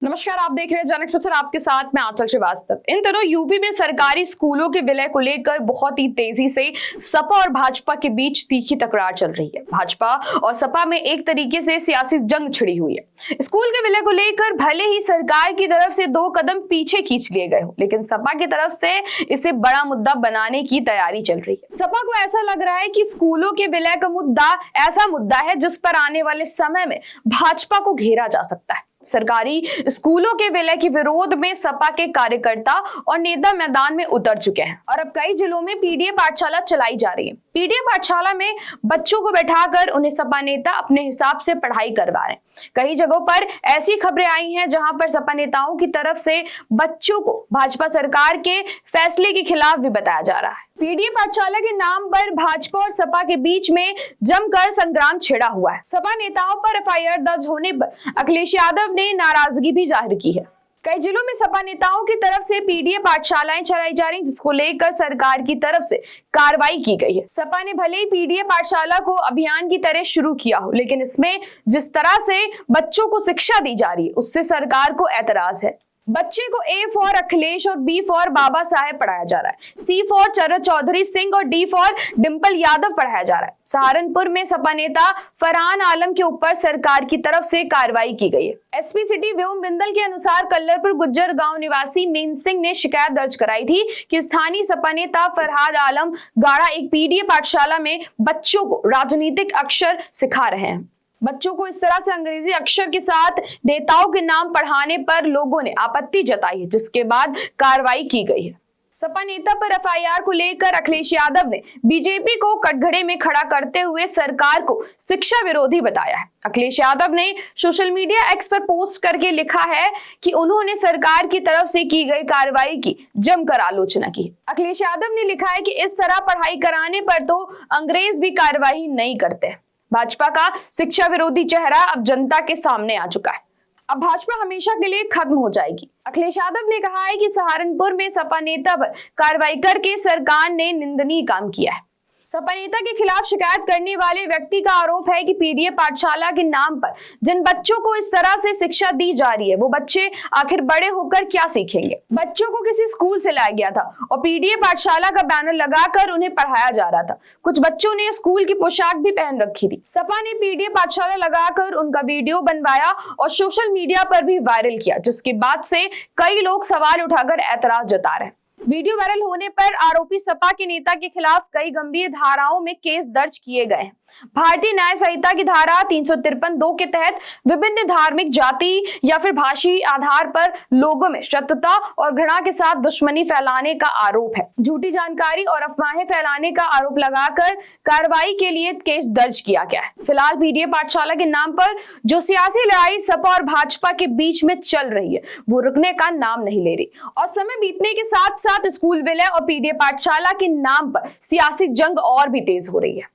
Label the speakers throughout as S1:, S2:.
S1: नमस्कार, आप देख रहे हैं जन एक्सप्रेस और आपके साथ मैं आंचल श्रीवास्तव। इन दिनों यूपी में सरकारी स्कूलों के विलय को लेकर बहुत ही तेजी से सपा और भाजपा के बीच तीखी तकरार चल रही है। भाजपा और सपा में एक तरीके से सियासी जंग छिड़ी हुई है। स्कूल के विलय को लेकर भले ही सरकार की तरफ से 2 कदम पीछे खींच लिए गए हो, लेकिन सपा की तरफ से इसे बड़ा मुद्दा बनाने की तैयारी चल रही है। सपा को ऐसा लग रहा है कि स्कूलों के विलय का मुद्दा ऐसा मुद्दा है जिस पर आने वाले समय में भाजपा को घेरा जा सकता है। सरकारी स्कूलों के विलय के विरोध में सपा के कार्यकर्ता और नेता मैदान में उतर चुके हैं और अब कई जिलों में पीडीए पाठशाला चलाई जा रही है। पीडीए पाठशाला में बच्चों को बैठाकर उन्हें सपा नेता अपने हिसाब से पढ़ाई करवा रहे हैं। कई जगहों पर ऐसी खबरें आई हैं जहां पर सपा नेताओं की तरफ से बच्चों को भाजपा सरकार के फैसले के खिलाफ भी बताया जा रहा है। पीडीए पाठशाला के नाम पर भाजपा और सपा के बीच में जमकर संग्राम छिड़ा हुआ है। सपा नेताओं पर एफआईआर दर्ज होने पर अखिलेश यादव ने नाराजगी भी जाहिर की है। कई जिलों में सपा नेताओं की तरफ से पीडीए पाठशालाएं चलाई जा रही, जिसको लेकर सरकार की तरफ से कार्रवाई की गई है। सपा ने भले ही पीडीए पाठशाला को अभियान की तरह शुरू किया हो, लेकिन इसमें जिस तरह से बच्चों को शिक्षा दी जा रही है उससे सरकार को एतराज है। बच्चे को ए फॉर अखिलेश और बी फॉर बाबा साहेब पढ़ाया जा रहा है, सी फॉर चरण चौधरी सिंह और डी फॉर डिंपल यादव पढ़ाया जा रहा है। सहारनपुर में सपा नेता फरहान आलम के ऊपर सरकार की तरफ से कार्रवाई की गई है। एसपी सिटी व्योम बिंदल के अनुसार कल्लरपुर गुज्जर गांव निवासी मीन सिंह ने शिकायत दर्ज कराई थी कि स्थानीय सपा नेता फरहान आलम गाड़ा एक पीडीए पाठशाला में बच्चों को राजनीतिक अक्षर सिखा रहे हैं। बच्चों को इस तरह से अंग्रेजी अक्षर के साथ नेताओं के नाम पढ़ाने पर लोगों ने आपत्ति जताई है, जिसके बाद कार्रवाई की गई है। सपा नेता पर एफआईआर को लेकर अखिलेश यादव ने बीजेपी को कटघरे में खड़ा करते हुए सरकार को शिक्षा विरोधी बताया है। अखिलेश यादव ने सोशल मीडिया एक्स पर पोस्ट करके लिखा है कि उन्होंने सरकार की तरफ से की गई कार्रवाई की जमकर आलोचना की। अखिलेश यादव ने लिखा है कि इस तरह पढ़ाई कराने पर तो अंग्रेज भी कार्रवाई नहीं करते। भाजपा का शिक्षा विरोधी चेहरा अब जनता के सामने आ चुका है। अब भाजपा हमेशा के लिए खत्म हो जाएगी। अखिलेश यादव ने कहा है कि सहारनपुर में सपा नेता पर कार्रवाई करके सरकार ने निंदनीय काम किया है। सपा नेता के खिलाफ शिकायत करने वाले व्यक्ति का आरोप है कि पीडीए पाठशाला के नाम पर जिन बच्चों को इस तरह से शिक्षा दी जा रही है वो बच्चे आखिर बड़े होकर क्या सीखेंगे। बच्चों को किसी स्कूल से लाया गया था और पीडीए पाठशाला का बैनर लगाकर उन्हें पढ़ाया जा रहा था। कुछ बच्चों ने स्कूल की पोशाक भी पहन रखी थी। सपा ने पीडीए पाठशाला लगाकर उनका वीडियो बनवाया और सोशल मीडिया पर भी वायरल किया, जिसके बाद से कई लोग सवाल उठाकर ऐतराज जता रहे हैं। वीडियो वायरल होने पर आरोपी सपा के नेता के खिलाफ कई गंभीर धाराओं में केस दर्ज किए गए हैं। भारतीय न्याय संहिता की धारा 353(2) के तहत विभिन्न धार्मिक, जाति या फिर भाषी आधार पर लोगों में शत्रुता और घृणा के साथ दुश्मनी फैलाने का आरोप है। झूठी जानकारी और अफवाहें फैलाने का आरोप लगाकर कार्रवाई के लिए केस दर्ज किया गया है। फिलहाल पीडीए पाठशाला के नाम पर जो सियासी लड़ाई सपा और भाजपा के बीच में चल रही है वो रुकने का नाम नहीं ले रही और समय बीतने के साथ साथ स्कूल विलय और पीडीए पाठशाला के नाम पर सियासी जंग और भी तेज हो रही है।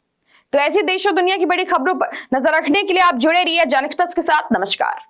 S1: तो ऐसी देश और दुनिया की बड़ी खबरों पर नजर रखने के लिए आप जुड़े रहिए जन एक्सप्रेस के साथ। नमस्कार।